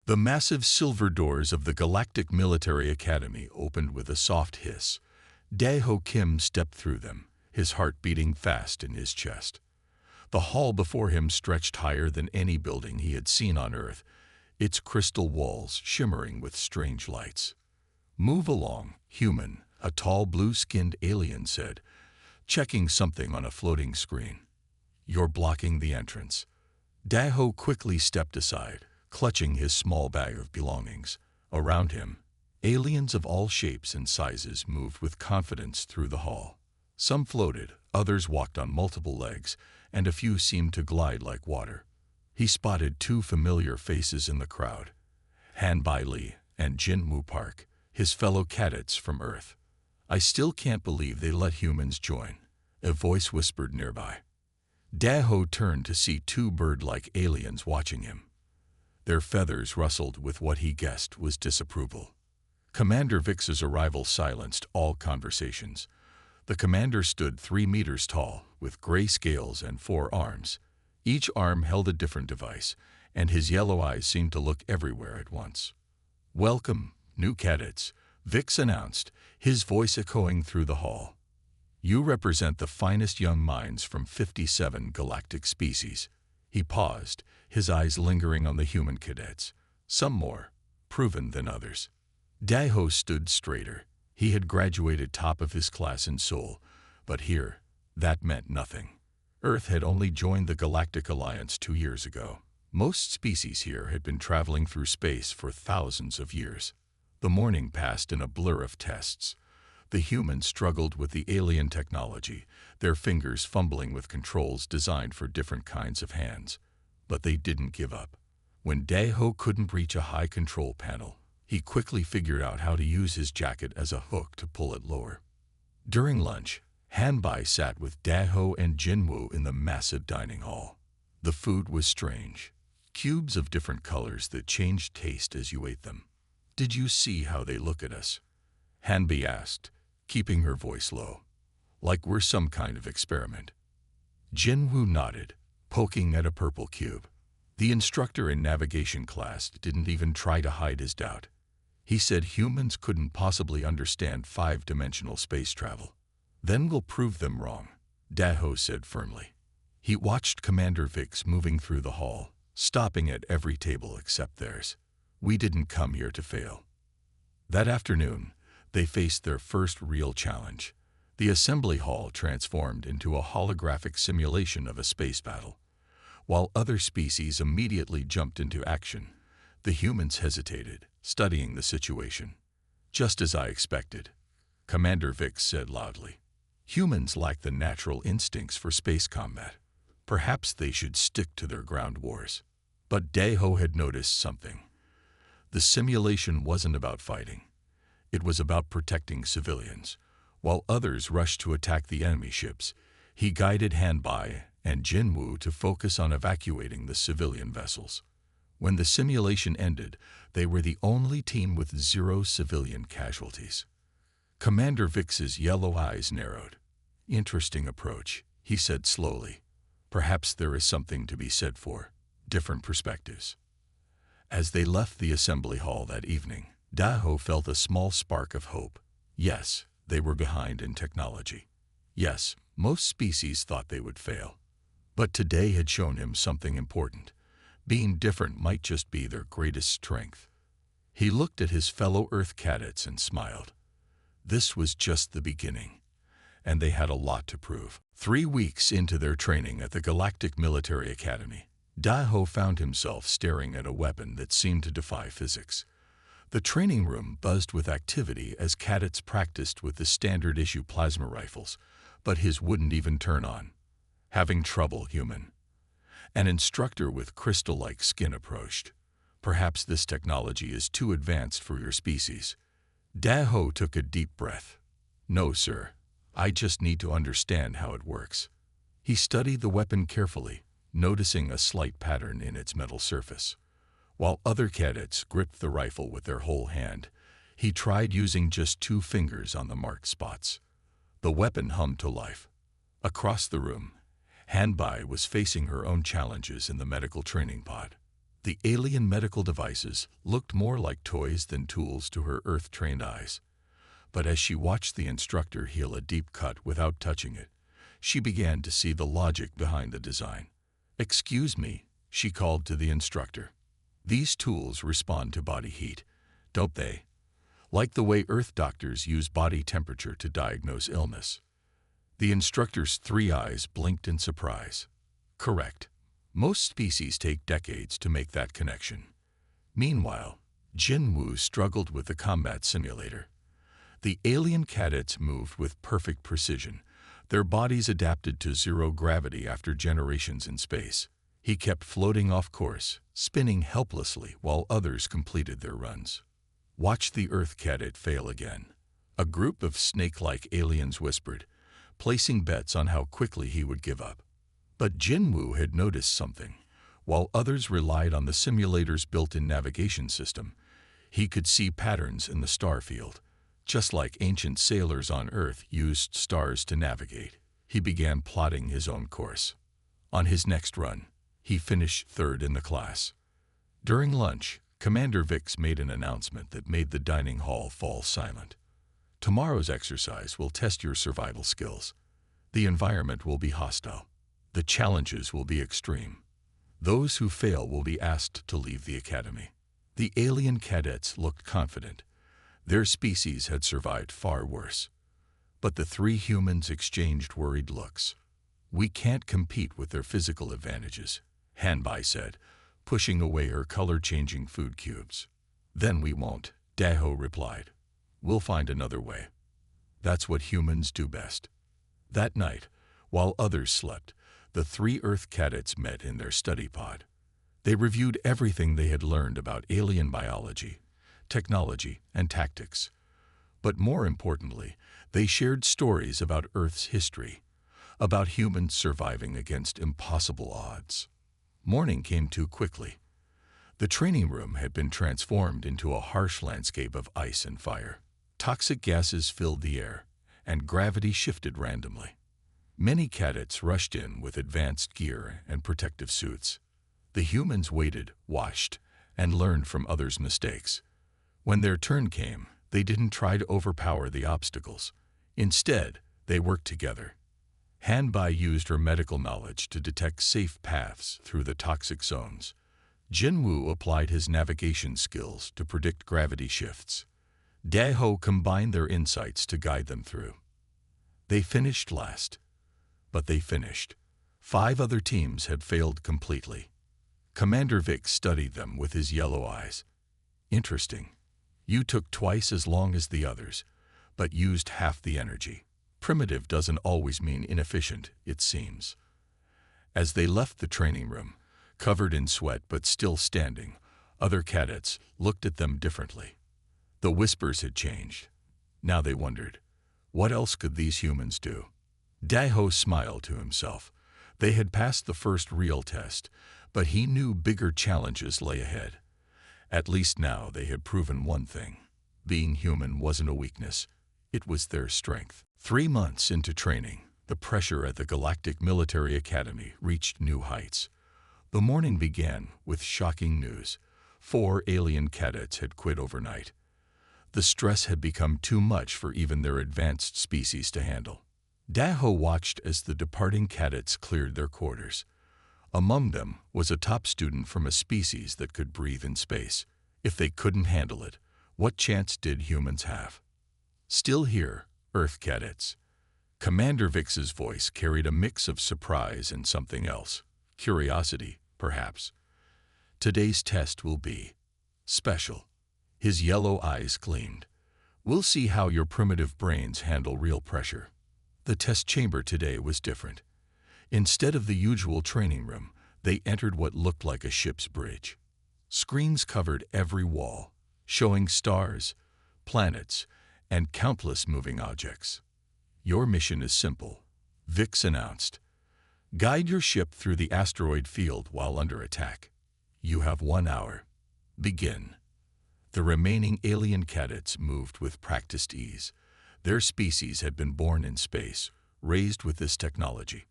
The massive silver doors of the Galactic Military Academy opened with a soft hiss. Dae-ho Kim stepped through them, his heart beating fast in his chest. The hall before him stretched higher than any building he had seen on Earth, its crystal walls shimmering with strange lights. "Move along, human," a tall blue-skinned alien said, checking something on a floating screen. "You're blocking the entrance." Dae-ho quickly stepped aside, clutching his small bag of belongings. Around him, aliens of all shapes and sizes moved with confidence through the hall. Some floated, others walked on multiple legs, and a few seemed to glide like water. He spotted two familiar faces in the crowd, Han Bai Li and Jin Woo Park, his fellow cadets from Earth. "I still can't believe they let humans join," a voice whispered nearby. Dae-ho turned to see two bird-like aliens watching him. Their feathers rustled with what he guessed was disapproval. Commander Vix's arrival silenced all conversations. The commander stood 3 meters tall, with gray scales and 4 arms. Each arm held a different device, and his yellow eyes seemed to look everywhere at once. "Welcome, new cadets," Vix announced, his voice echoing through the hall. "You represent the finest young minds from 57 galactic species." He paused, his eyes lingering on the human cadets, some more proven than others. Dae-ho stood straighter. He had graduated top of his class in Seoul, but here, that meant nothing. Earth had only joined the Galactic Alliance 2 years ago. Most species here had been traveling through space for thousands of years. The morning passed in a blur of tests. The humans struggled with the alien technology, their fingers fumbling with controls designed for different kinds of hands. But they didn't give up. When Dae-ho couldn't reach a high control panel, he quickly figured out how to use his jacket as a hook to pull it lower. During lunch, Han Bai sat with Dae-ho and Jin Woo in the massive dining hall. The food was strange. Cubes of different colors that changed taste as you ate them. "Did you see how they look at us?" Han Bai asked, keeping her voice low. "Like we're some kind of experiment." Jin Woo nodded, poking at a purple cube. The instructor in navigation class didn't even try to hide his doubt. He said humans couldn't possibly understand 5-dimensional space travel. "Then we'll prove them wrong," Dae-ho said firmly. He watched Commander Vix moving through the hall, stopping at every table except theirs. "We didn't come here to fail." That afternoon, they faced their first real challenge. The assembly hall transformed into a holographic simulation of a space battle. While other species immediately jumped into action, the humans hesitated, studying the situation. "Just as I expected," Commander Vix said loudly. "Humans lack the natural instincts for space combat. Perhaps they should stick to their ground wars." But Dae-ho had noticed something. The simulation wasn't about fighting. It was about protecting civilians. While others rushed to attack the enemy ships, he guided Han Bai and Jin Woo to focus on evacuating the civilian vessels. When the simulation ended, they were the only team with 0 civilian casualties. Commander Vix's yellow eyes narrowed. "Interesting approach," he said slowly. "Perhaps there is something to be said for different perspectives." As they left the assembly hall that evening, Dae-ho felt a small spark of hope. Yes, they were behind in technology. Yes, most species thought they would fail. But today had shown him something important. Being different might just be their greatest strength. He looked at his fellow Earth cadets and smiled. This was just the beginning, and they had a lot to prove. 3 weeks into their training at the Galactic Military Academy, Dae-ho found himself staring at a weapon that seemed to defy physics. The training room buzzed with activity as cadets practiced with the standard-issue plasma rifles, but his wouldn't even turn on. "Having trouble, human?" An instructor with crystal-like skin approached. "Perhaps this technology is too advanced for your species." Dae-ho took a deep breath. "No, sir. I just need to understand how it works." He studied the weapon carefully, noticing a slight pattern in its metal surface. While other cadets gripped the rifle with their whole hand, he tried using just 2 fingers on the marked spots. The weapon hummed to life. Across the room, Han Bai was facing her own challenges in the medical training pod. The alien medical devices looked more like toys than tools to her Earth-trained eyes. But as she watched the instructor heal a deep cut without touching it, she began to see the logic behind the design. "Excuse me," she called to the instructor. "These tools respond to body heat, don't they? Like the way Earth doctors use body temperature to diagnose illness." The instructor's three eyes blinked in surprise. "Correct. Most species take decades to make that connection." Meanwhile, Jinwoo struggled with the combat simulator. The alien cadets moved with perfect precision, their bodies adapted to zero gravity after generations in space. He kept floating off course, spinning helplessly while others completed their runs. "Watch the Earth cadet fail again," a group of snake-like aliens whispered, placing bets on how quickly he would give up. But Jinwoo had noticed something. While others relied on the simulator's built-in navigation system, he could see patterns in the star field. Just like ancient sailors on Earth used stars to navigate, he began plotting his own course. On his next run, he finished third in the class. During lunch, Commander Vix made an announcement that made the dining hall fall silent. "Tomorrow's exercise will test your survival skills. The environment will be hostile. The challenges will be extreme. Those who fail will be asked to leave the academy." The alien cadets looked confident. Their species had survived far worse. But the three humans exchanged worried looks. "We can't compete with their physical advantages," Hanbai said, pushing away her color-changing food cubes. "Then we won't," Daho replied. "We'll find another way. That's what humans do best." That night, while others slept, the three Earth cadets met in their study pod. They reviewed everything they had learned about alien biology, technology, and tactics. But more importantly, they shared stories about Earth's history, about humans surviving against impossible odds. Morning came too quickly. The training room had been transformed into a harsh landscape of ice and fire. Toxic gases filled the air, and gravity shifted randomly. Many cadets rushed in with advanced gear and protective suits. The humans waited, watched, and learned from others' mistakes. When their turn came, they didn't try to overpower the obstacles. Instead, they worked together. Hanbai used her medical knowledge to detect safe paths through the toxic zones. Jinwoo applied his navigation skills to predict gravity shifts. Daho combined their insights to guide them through. They finished last. But they finished. 5 other teams had failed completely. Commander Vic studied them with his yellow eyes. "Interesting. You took twice as long as the others, but used half the energy. Primitive doesn't always mean inefficient, it seems." As they left the training room, covered in sweat but still standing, other cadets looked at them differently. The whispers had changed. Now they wondered, what else could these humans do? Daho smiled to himself. They had passed the first real test, but he knew bigger challenges lay ahead. At least now they had proven one thing. Being human wasn't a weakness. It was their strength. 3 months into training, the pressure at the Galactic Military Academy reached new heights. The morning began with shocking news. 4 alien cadets had quit overnight. The stress had become too much for even their advanced species to handle. Daho watched as the departing cadets cleared their quarters. Among them was a top student from a species that could breathe in space. If they couldn't handle it, what chance did humans have? "Still here, Earth cadets." Commander Vix's voice carried a mix of surprise and something else. Curiosity, perhaps. "Today's test will be special." His yellow eyes gleamed. "We'll see how your primitive brains handle real pressure." The test chamber today was different. Instead of the usual training room, they entered what looked like a ship's bridge. Screens covered every wall, showing stars, planets, and countless moving objects. "Your mission is simple," Vix announced. "Guide your ship through the asteroid field while under attack. You have 1 hour. Begin." The remaining alien cadets moved with practiced ease. Their species had been born in space, raised with this technology.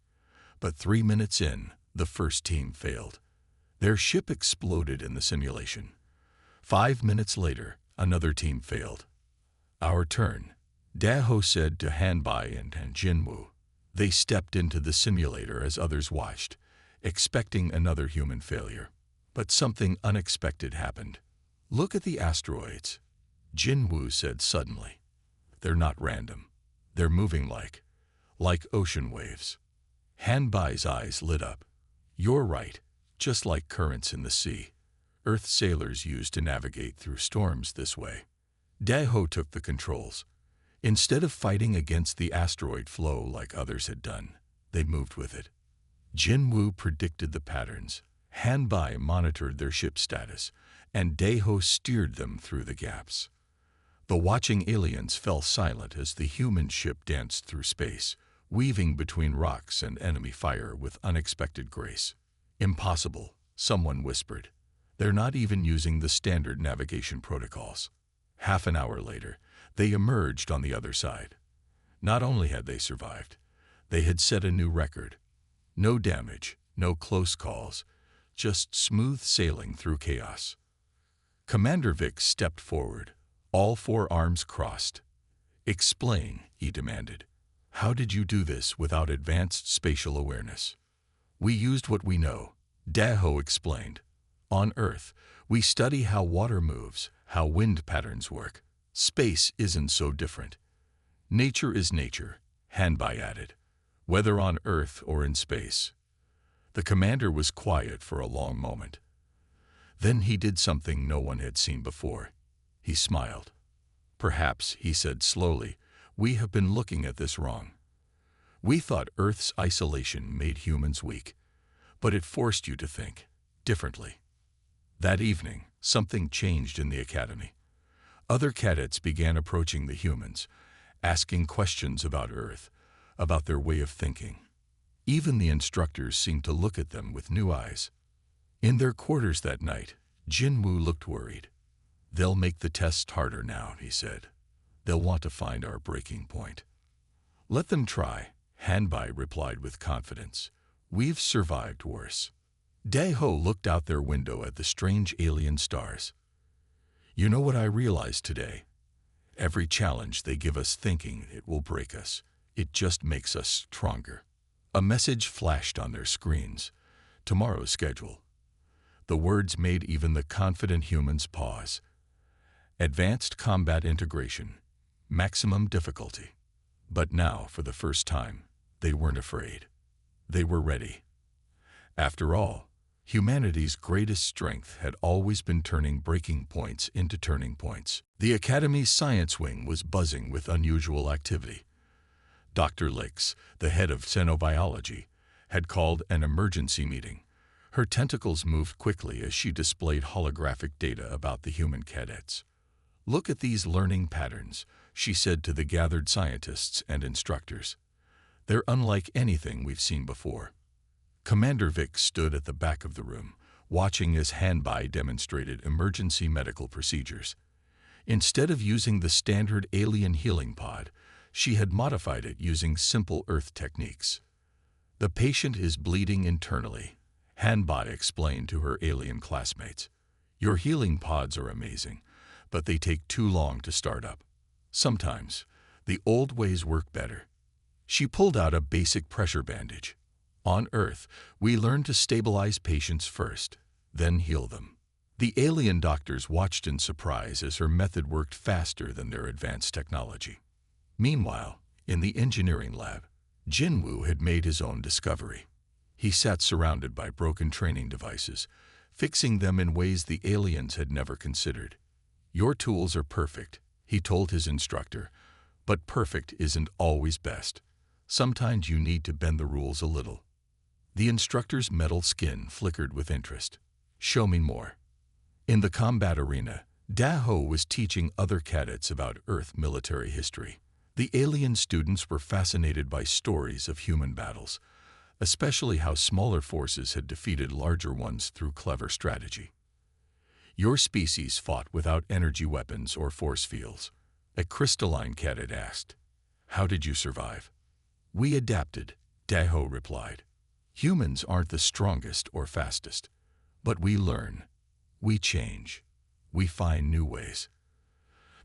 But 3 minutes in, the first team failed. Their ship exploded in the simulation. 5 minutes later, another team failed. "Our turn," Daho said to Hanbai and Jinwoo. They stepped into the simulator as others watched, expecting another human failure. But something unexpected happened. "Look at the asteroids," Jinwoo said suddenly. "They're not random. They're moving like ocean waves." Hanbai's eyes lit up. "You're right, just like currents in the sea. Earth sailors used to navigate through storms this way." Daho took the controls. Instead of fighting against the asteroid flow like others had done, they moved with it. Jinwoo predicted the patterns, Hanbai monitored their ship status, and Daho steered them through the gaps. The watching aliens fell silent as the human ship danced through space, weaving between rocks and enemy fire with unexpected grace. "Impossible," someone whispered. "They're not even using the standard navigation protocols." Half an hour later, they emerged on the other side. Not only had they survived, they had set a new record. No damage, no close calls, just smooth sailing through chaos. Commander Vic stepped forward, all four arms crossed. "Explain," he demanded. "How did you do this without advanced spatial awareness?" "We used what we know," Daho explained. "On Earth, we study how water moves, how wind patterns work. Space isn't so different." "Nature is nature," Hanbai added, "whether on Earth or in space." The commander was quiet for a long moment. Then he did something no one had seen before. He smiled. "Perhaps," he said slowly, "we have been looking at this wrong. We thought Earth's isolation made humans weak, but it forced you to think differently." That evening, something changed in the academy. Other cadets began approaching the humans, asking questions about Earth, about their way of thinking. Even the instructors seemed to look at them with new eyes. In their quarters that night, Jinwoo looked worried. "They'll make the test harder now," he said. "They'll want to find our breaking point." "Let them try," Hanbai replied with confidence. "We've survived worse." Daho looked out their window at the strange alien stars. "You know what I realized today? Every challenge they give us thinking it will break us, it just makes us stronger." A message flashed on their screens. "Tomorrow's schedule." The words made even the confident humans pause. "Advanced combat integration. Maximum difficulty." But now, for the first time, they weren't afraid. They were ready. After all, humanity's greatest strength had always been turning breaking points into turning points. The Academy's science wing was buzzing with unusual activity. Dr. Lix, the head of xenobiology, had called an emergency meeting. Her tentacles moved quickly as she displayed holographic data about the human cadets. "Look at these learning patterns," she said to the gathered scientists and instructors. "They're unlike anything we've seen before." Commander Vic stood at the back of the room, watching as Hanbai demonstrated emergency medical procedures. Instead of using the standard alien healing pod, she had modified it using simple Earth techniques. "The patient is bleeding internally," Hanbai explained to her alien classmates. "Your healing pods are amazing, but they take too long to start up. Sometimes, the old ways work better." She pulled out a basic pressure bandage. "On Earth, we learn to stabilize patients first, then heal them." The alien doctors watched in surprise as her method worked faster than their advanced technology. Meanwhile, in the engineering lab, Jinwoo had made his own discovery. He sat surrounded by broken training devices, fixing them in ways the aliens had never considered. "Your tools are perfect," he told his instructor, "but perfect isn't always best. Sometimes you need to bend the rules a little." The instructor's metal skin flickered with interest. "Show me more." In the combat arena, Daho was teaching other cadets about Earth military history. The alien students were fascinated by stories of human battles, especially how smaller forces had defeated larger ones through clever strategy. "Your species fought without energy weapons or force fields," a crystalline cadet asked. "How did you survive?" "We adapted," Daho replied. "Humans aren't the strongest or fastest, But we learn, we change, we find new ways.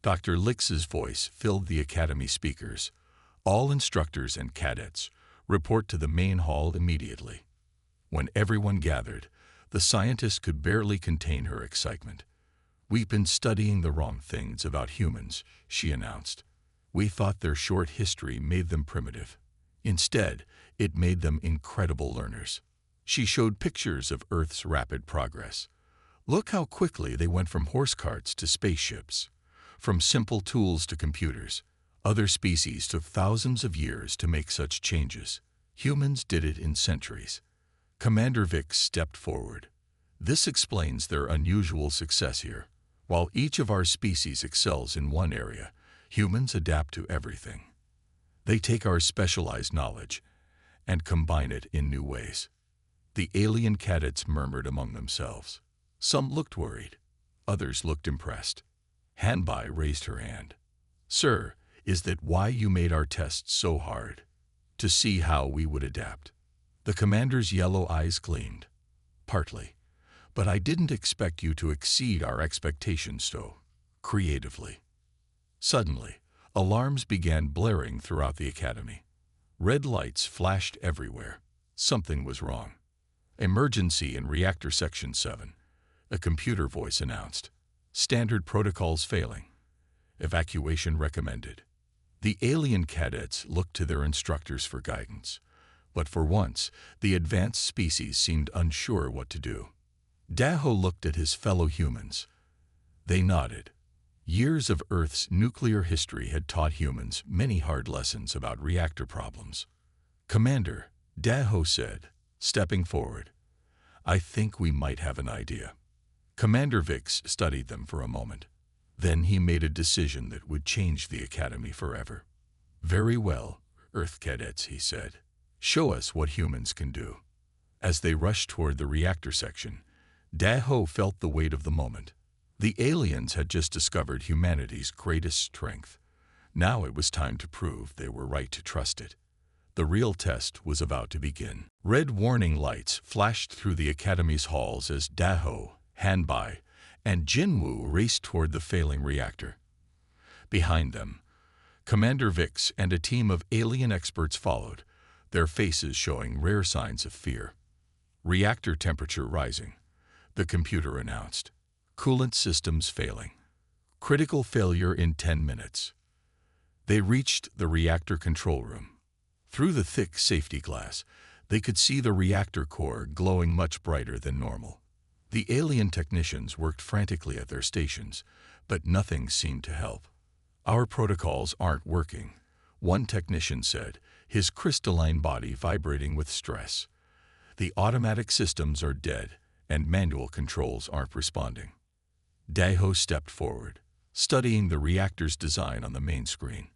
Dr. Lix's voice filled the academy speakers. All instructors and cadets report to the main hall immediately. When everyone gathered, the scientist could barely contain her excitement. "We've been studying the wrong things about humans," she announced. "We thought their short history made them primitive. Instead, it made them incredible learners." She showed pictures of Earth's rapid progress. "Look how quickly they went from horse carts to spaceships, from simple tools to computers. Other species took thousands of years to make such changes. Humans did it in centuries." Commander Vix stepped forward. "This explains their unusual success here. While each of our species excels in one area, humans adapt to everything. They take our specialized knowledge and combine it in new ways." The alien cadets murmured among themselves. Some looked worried, others looked impressed. Hanbai raised her hand. "Sir, is that why you made our tests so hard? To see how we would adapt?" The commander's yellow eyes gleamed. "Partly. But I didn't expect you to exceed our expectations so creatively." Suddenly, alarms began blaring throughout the academy. Red lights flashed everywhere. Something was wrong. "Emergency in Reactor Section 7, a computer voice announced. "Standard protocols failing. Evacuation recommended." The alien cadets looked to their instructors for guidance. But for once, the advanced species seemed unsure what to do. Daho looked at his fellow humans. They nodded. Years of Earth's nuclear history had taught humans many hard lessons about reactor problems. "Commander," Daho said, stepping forward, "I think we might have an idea." Commander Vix studied them for a moment. Then he made a decision that would change the academy forever. "Very well, Earth cadets," he said. "Show us what humans can do." As they rushed toward the reactor section, Daho felt the weight of the moment. The aliens had just discovered humanity's greatest strength. Now it was time to prove they were right to trust it. The real test was about to begin. Red warning lights flashed through the academy's halls as Daho, Hanbai, and Jinwoo raced toward the failing reactor. Behind them, Commander Vix and a team of alien experts followed, their faces showing rare signs of fear. "Reactor temperature rising," the computer announced. "Coolant systems failing. Critical failure in 10 minutes." They reached the reactor control room. Through the thick safety glass, they could see the reactor core glowing much brighter than normal. The alien technicians worked frantically at their stations, but nothing seemed to help. "Our protocols aren't working," one technician said, his crystalline body vibrating with stress. "The automatic systems are dead, and manual controls aren't responding." Daho stepped forward, studying the reactor's design on the main screen.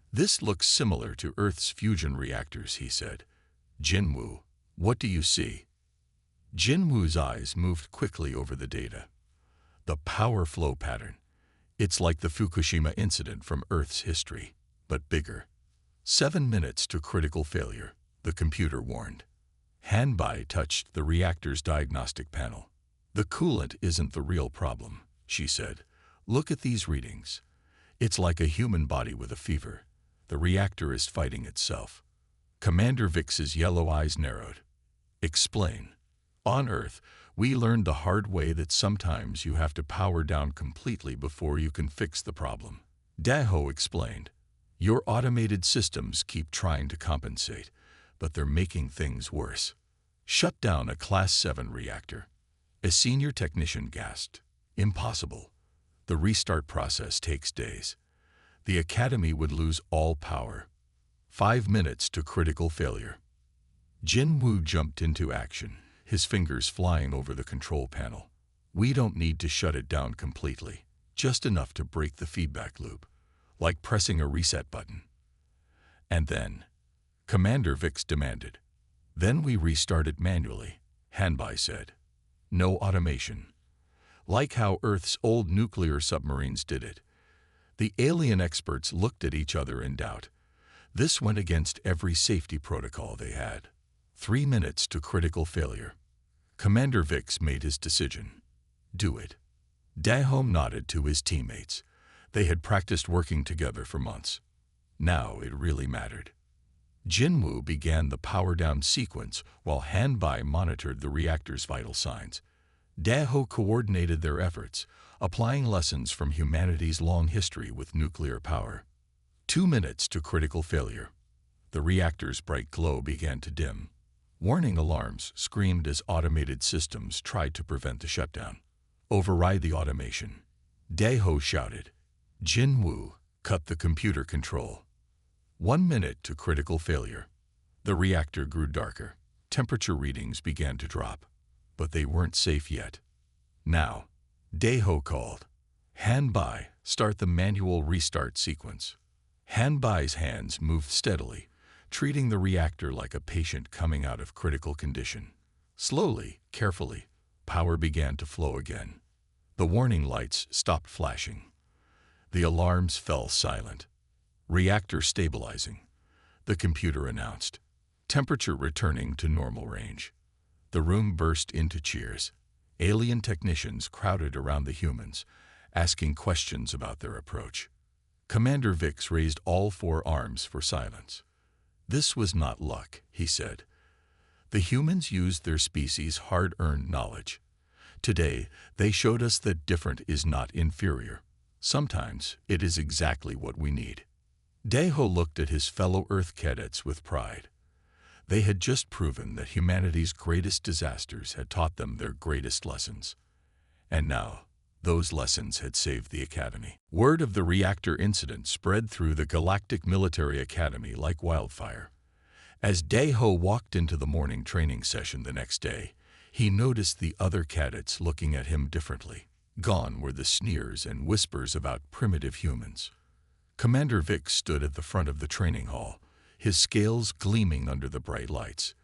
"This looks similar to Earth's fusion reactors," he said. "Jinwoo, what do you see?" Jinwoo's eyes moved quickly over the data. "The power flow pattern. It's like the Fukushima incident from Earth's history, but bigger. 7 minutes to critical failure," the computer warned. Hanbai touched the reactor's diagnostic panel. "The coolant isn't the real problem," she said. "Look at these readings. It's like a human body with a fever. The reactor is fighting itself." Commander Vix's yellow eyes narrowed. "Explain." "On Earth, we learned the hard way that sometimes you have to power down completely before you can fix the problem." Daho explained. "Your automated systems keep trying to compensate, but they're making things worse. Shut down a Class 7 reactor." A senior technician gasped. "Impossible. The restart process takes days. The Academy would lose all power. 5 minutes to critical failure." Jinwoo jumped into action, his fingers flying over the control panel. "We don't need to shut it down completely, just enough to break the feedback loop, like pressing a reset button." "And then?" Commander Vix demanded. "Then we restart it manually," Hanbai said. "No automation. Like how Earth's old nuclear submarines did it." The alien experts looked at each other in doubt. This went against every safety protocol they had. 3 minutes to critical failure. Commander Vix made his decision. Do it. Dahome nodded to his teammates. They had practiced working together for months. Now it really mattered. Jinwoo began the power-down sequence while Hanbai monitored the reactor's vital signs. Daho coordinated their efforts, applying lessons from humanity's long history with nuclear power. 2 minutes to critical failure. The reactor's bright glow began to dim. Warning alarms screamed as automated systems tried to prevent the shutdown. Override the automation. Daho shouted. Jinwoo, cut the computer control. 1 minute to critical failure. The reactor grew darker. Temperature readings began to drop. But they weren't safe yet. Now, Daho called. Hanbai, start the manual restart sequence. Hanbai's hands moved steadily, treating the reactor like a patient coming out of critical condition. Slowly, carefully, power began to flow again. The warning lights stopped flashing. The alarms fell silent. Reactor stabilizing. The computer announced. Temperature returning to normal range. The room burst into cheers. Alien technicians crowded around the humans, asking questions about their approach. Commander Vix raised all 4 arms for silence. This was not luck, he said. The humans used their species' hard-earned knowledge. Today, they showed us that different is not inferior. Sometimes it is exactly what we need. Daho looked at his fellow Earth cadets with pride. They had just proven that humanity's greatest disasters had taught them their greatest lessons. And now, those lessons had saved the Academy. Word of the reactor incident spread through the Galactic Military Academy like wildfire. As Daho walked into the morning training session the next day, he noticed the other cadets looking at him differently. Gone were the sneers and whispers about primitive humans. Commander Vix stood at the front of the training hall, his scales gleaming under the bright lights.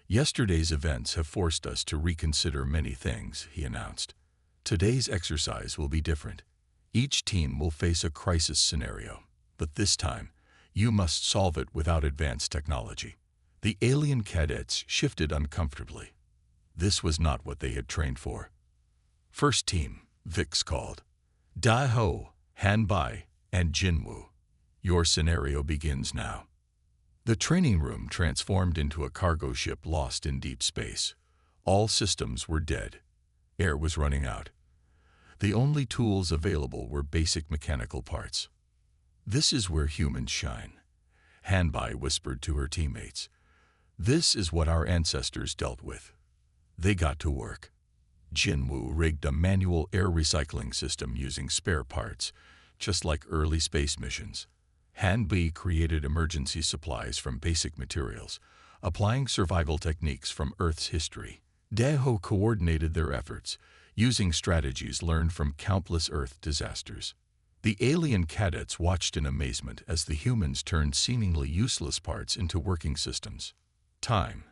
Yesterday's events have forced us to reconsider many things, he announced. Today's exercise will be different. Each team will face a crisis scenario, but this time, you must solve it without advanced technology. The alien cadets shifted uncomfortably. This was not what they had trained for. First team, Vix called. Daho, Hanbai, and Jinwoo. Your scenario begins now. The training room transformed into a cargo ship lost in deep space. All systems were dead. Air was running out. The only tools available were basic mechanical parts. This is where humans shine, Hanbai whispered to her teammates. This is what our ancestors dealt with. They got to work. Jinwoo rigged a manual air recycling system using spare parts, just like early space missions. Hanbai created emergency supplies from basic materials, applying survival techniques from Earth's history. Daho coordinated their efforts, using strategies learned from countless Earth disasters. The alien cadets watched in amazement as the humans turned seemingly useless parts into working systems. Time.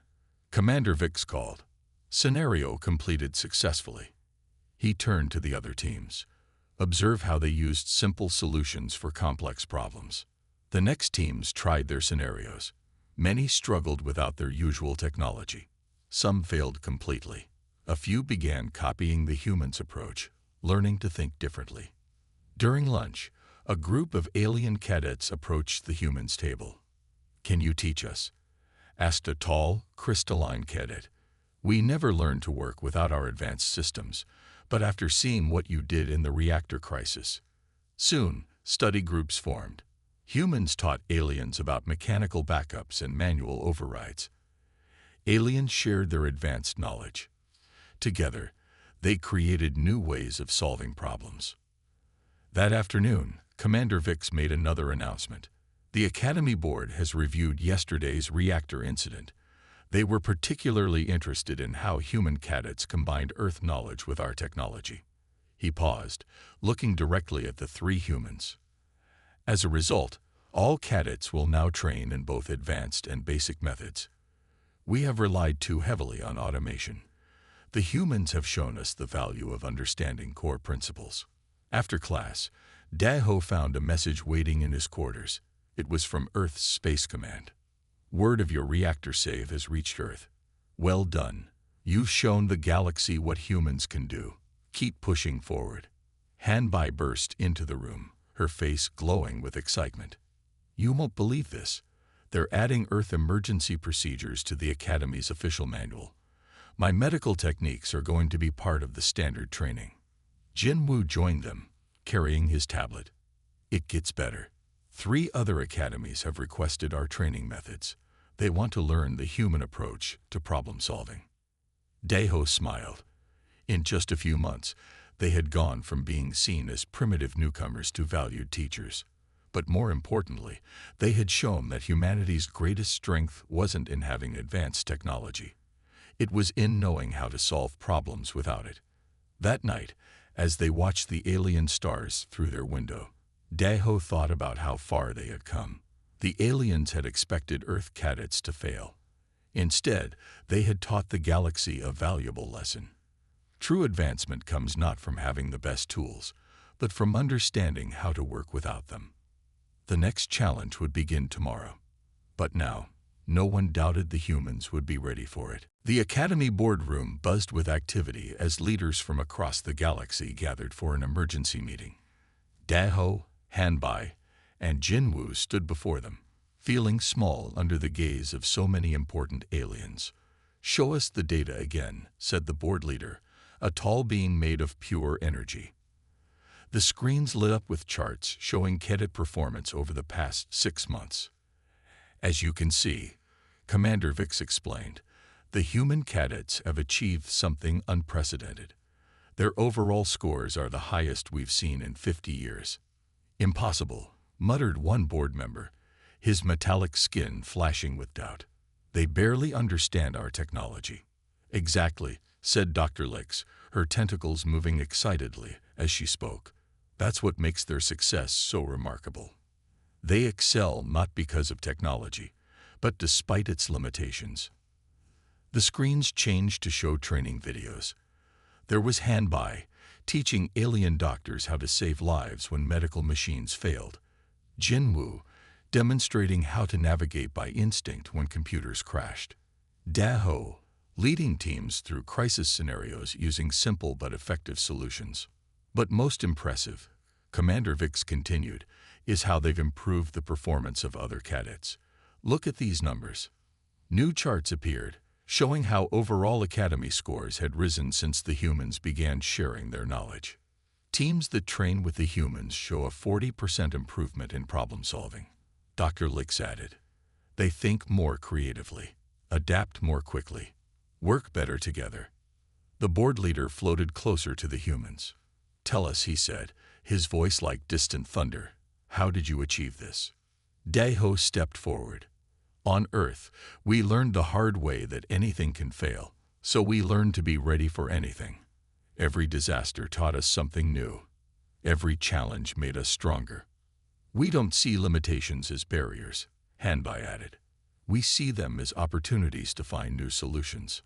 Commander Vix called. Scenario completed successfully. He turned to the other teams. Observe how they used simple solutions for complex problems. The next teams tried their scenarios. Many struggled without their usual technology. Some failed completely. A few began copying the humans' approach, learning to think differently. During lunch, a group of alien cadets approached the humans' table. Can you teach us? Asked a tall, crystalline cadet. We never learned to work without our advanced systems, but after seeing what you did in the reactor crisis. Soon, study groups formed. Humans taught aliens about mechanical backups and manual overrides. Aliens shared their advanced knowledge. Together, they created new ways of solving problems. That afternoon, Commander Vix made another announcement. The Academy Board has reviewed yesterday's reactor incident. They were particularly interested in how human cadets combined Earth knowledge with our technology. He paused, looking directly at the 3 humans. As a result, all cadets will now train in both advanced and basic methods. We have relied too heavily on automation. The humans have shown us the value of understanding core principles. After class, Daho found a message waiting in his quarters. It was from Earth's Space Command. Word of your reactor save has reached Earth. Well done. You've shown the galaxy what humans can do. Keep pushing forward. Hanbai burst into the room, her face glowing with excitement. You won't believe this. They're adding Earth emergency procedures to the Academy's official manual. My medical techniques are going to be part of the standard training. Jinwoo joined them, carrying his tablet. It gets better. 3 other academies have requested our training methods. They want to learn the human approach to problem solving. Daeho smiled. In just a few months, they had gone from being seen as primitive newcomers to valued teachers. But more importantly, they had shown that humanity's greatest strength wasn't in having advanced technology. It was in knowing how to solve problems without it. That night, as they watched the alien stars through their window, Daeho thought about how far they had come. The aliens had expected Earth cadets to fail. Instead, they had taught the galaxy a valuable lesson. True advancement comes not from having the best tools, but from understanding how to work without them. The next challenge would begin tomorrow. But now, no one doubted the humans would be ready for it. The Academy boardroom buzzed with activity as leaders from across the galaxy gathered for an emergency meeting. Daeho, Hanbai, and Jinwoo stood before them, feeling small under the gaze of so many important aliens. "Show us the data again," said the board leader, a tall being made of pure energy. The screens lit up with charts showing cadet performance over the past 6 months. As you can see, Commander Vix explained, the human cadets have achieved something unprecedented. Their overall scores are the highest we've seen in 50 years. Impossible, muttered one board member, his metallic skin flashing with doubt. They barely understand our technology. Exactly, said Dr. Lix, her tentacles moving excitedly as she spoke. That's what makes their success so remarkable. They excel not because of technology, but despite its limitations. The screens changed to show training videos. There was Hanbai, teaching alien doctors how to save lives when medical machines failed. Jinwoo, demonstrating how to navigate by instinct when computers crashed. Daeho, leading teams through crisis scenarios using simple but effective solutions. But most impressive, Commander Vix continued, is how they've improved the performance of other cadets. Look at these numbers. New charts appeared, showing how overall academy scores had risen since the humans began sharing their knowledge. Teams that train with the humans show a 40% improvement in problem solving. Dr. Lix added, they think more creatively, adapt more quickly, work better together. The board leader floated closer to the humans. Tell us, he said, his voice like distant thunder. How did you achieve this? Daeho stepped forward. On Earth, we learned the hard way that anything can fail, so we learned to be ready for anything. Every disaster taught us something new. Every challenge made us stronger. We don't see limitations as barriers, Hanbai added. We see them as opportunities to find new solutions.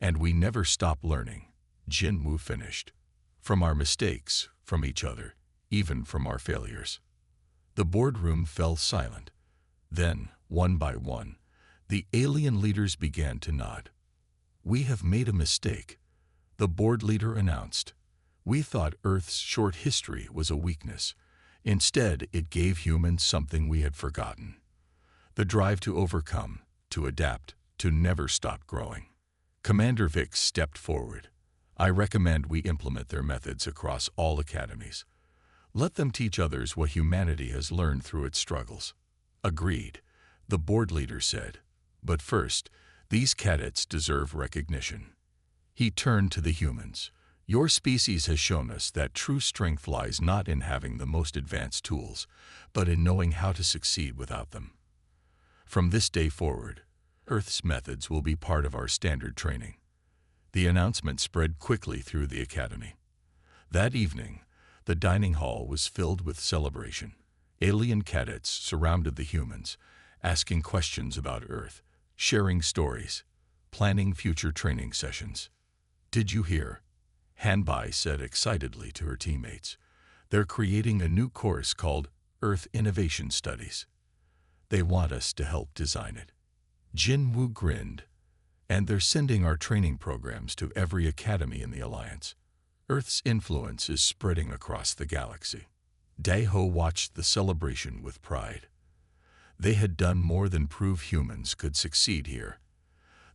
And we never stop learning, Jinwoo finished. From our mistakes, from each other, even from our failures. The boardroom fell silent. Then, one by one, the alien leaders began to nod. We have made a mistake, the board leader announced. We thought Earth's short history was a weakness. Instead, it gave humans something we had forgotten. The drive to overcome, to adapt, to never stop growing. Commander Vix stepped forward. I recommend we implement their methods across all academies. Let them teach others what humanity has learned through its struggles. Agreed, the board leader said. But first, these cadets deserve recognition. He turned to the humans. Your species has shown us that true strength lies not in having the most advanced tools, but in knowing how to succeed without them. From this day forward, Earth's methods will be part of our standard training. The announcement spread quickly through the academy. That evening, the dining hall was filled with celebration. Alien cadets surrounded the humans, asking questions about Earth, sharing stories, planning future training sessions. Did you hear? Hanbai said excitedly to her teammates. They're creating a new course called Earth Innovation Studies. They want us to help design it. Jinwoo grinned. And they're sending our training programs to every academy in the Alliance. Earth's influence is spreading across the galaxy. Daeho watched the celebration with pride. They had done more than prove humans could succeed here.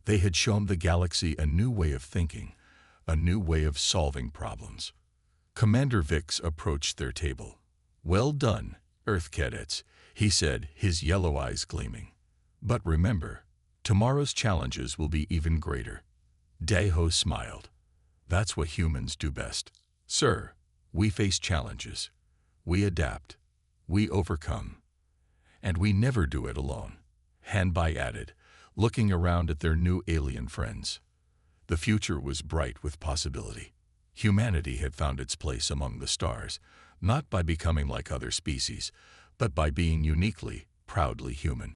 They had shown the galaxy a new way of thinking, a new way of solving problems. Commander Vix approached their table. "Well done, Earth Cadets," he said, his yellow eyes gleaming. "But remember, tomorrow's challenges will be even greater." Daeho smiled. "That's what humans do best. Sir, we face challenges. We adapt. We overcome. And we never do it alone," Hanbai added, looking around at their new alien friends. The future was bright with possibility. Humanity had found its place among the stars, not by becoming like other species, but by being uniquely, proudly human.